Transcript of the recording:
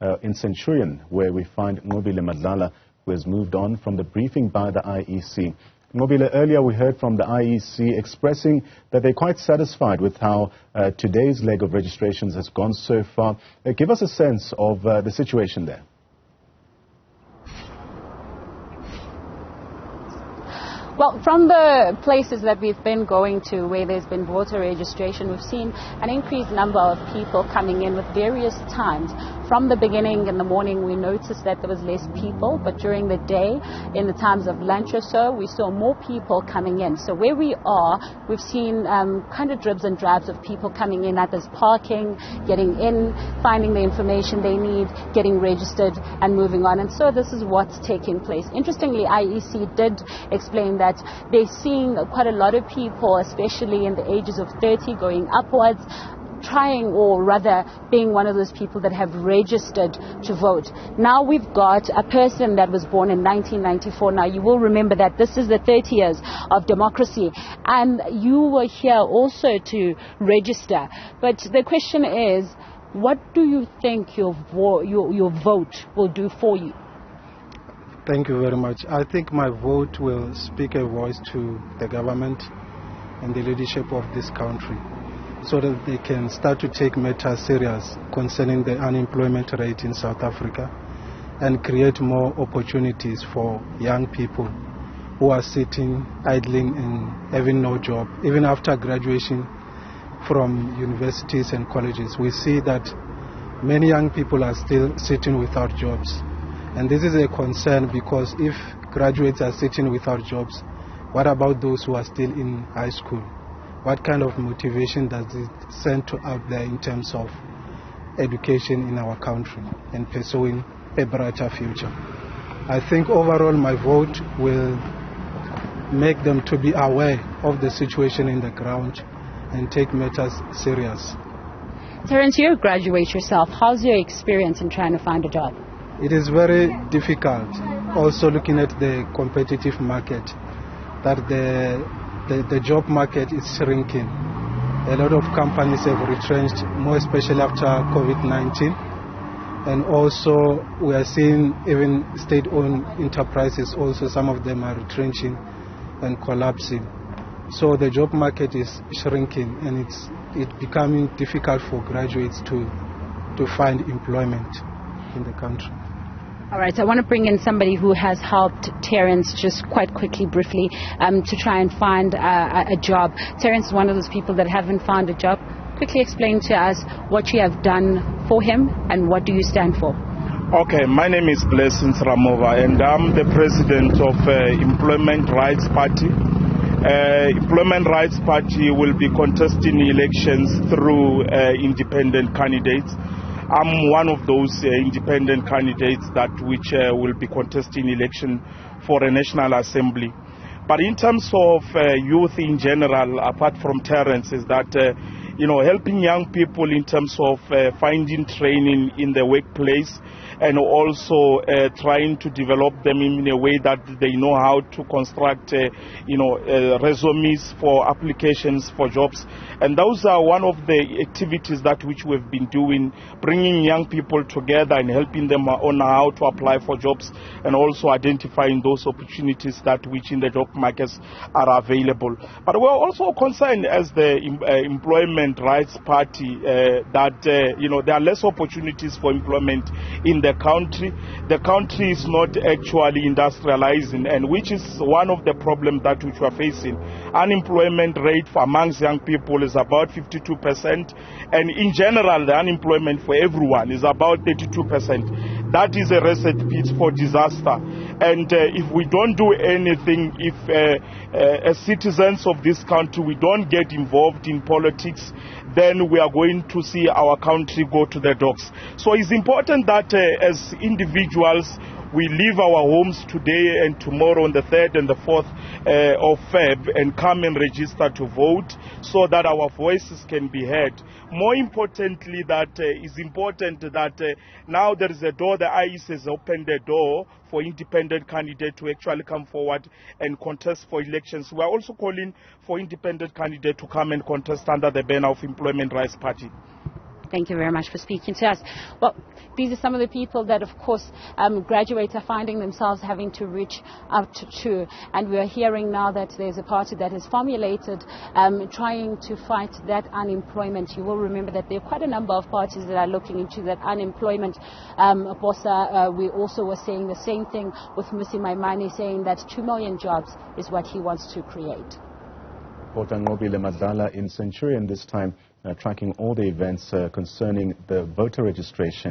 in Centurion, where we find Nqobile Madlala, who has moved on from the briefing by the IEC. Nqobile, earlier we heard from the IEC expressing that they're quite satisfied with how today's leg of registrations has gone so far. Give us a sense of the situation there. Well, from the places that we've been going to where there's been voter registration, we've seen an increased number of people coming in with various times. From the beginning in the morning, we noticed that there was less people, but during the day, in the times of lunch or so, we saw more people coming in. So where we are, we've seen kind of dribs and drabs of people coming in, that there's parking, getting in, finding the information they need, getting registered and moving on. And so this is what's taking place. Interestingly, IEC did explain that they're seeing quite a lot of people, especially in the ages of 30 going upwards, trying, or rather being one of those people that have registered to vote. Now we've got a person that was born in 1994. Now you will remember that this is the 30 years of democracy, and you were here also to register. But the question is, what do you think your vote will do for you? Thank you very much. I think my vote will speak a voice to the government and the leadership of this country, so that they can start to take matters serious concerning the unemployment rate in South Africa and create more opportunities for young people who are sitting, idling and having no job. Even after graduation from universities and colleges, we see that many young people are still sitting without jobs. And this is a concern, because if graduates are sitting without jobs, what about those who are still in high school? What kind of motivation does it send out there in terms of education in our country and pursuing a brighter future? I think overall my vote will make them to be aware of the situation in the ground and take matters serious. Terence, you're a graduate yourself. How's your experience in trying to find a job? It is very difficult. Also looking at the competitive market, that the job market is shrinking. A lot of companies have retrenched, more especially after COVID-19. And also we are seeing even state-owned enterprises, also some of them are retrenching and collapsing. So the job market is shrinking, and it's becoming difficult for graduates to find employment in the country. All right, I want to bring in somebody who has helped Terence just quite quickly, briefly, to try and find a job. Terence is one of those people that haven't found a job. Quickly explain to us what you have done for him and what do you stand for. Okay, my name is Blessings Ramova, and I'm the president of Employment Rights Party. Employment Rights Party will be contesting elections through independent candidates. I'm one of those independent candidates that which will be contesting election for a National Assembly. But in terms of youth in general, apart from Terence, is that helping young people in terms of finding training in the workplace, and also trying to develop them in a way that they know how to construct resumes for applications for jobs. And those are one of the activities that which we've been doing, bringing young people together and helping them on how to apply for jobs, and also identifying those opportunities that which in the job markets are available. But we're also concerned as the Employment Rights Party that there are less opportunities for employment in the country. The country is not actually industrializing, and which is one of the problems that which we are facing. Unemployment rate for amongst young people is about 52%, and in general the unemployment for everyone is about 32%. That is a recipe for disaster. And if we don't do anything, if as citizens of this country we don't get involved in politics, then we are going to see our country go to the dogs. So it's important that as individuals we leave our homes today and tomorrow on the 3rd and the 4th of Feb and come and register to vote, so that our voices can be heard. More importantly, that is important that now there is a door, the IEC has opened the door for independent candidates to actually come forward and contest for elections. We are also calling for independent candidates to come and contest under the banner of Employment Rights Party. Thank you very much for speaking to us. Well, these are some of the people that, of course, graduates are finding themselves having to reach out to. And we are hearing now that there's a party that is formulated trying to fight that unemployment. You will remember that there are quite a number of parties that are looking into that unemployment. Bosa, we also were saying the same thing with Musi Maimane, saying that 2 million jobs is what he wants to create. Nqobile Madlala in Centurion this time, tracking all the events concerning the voter registration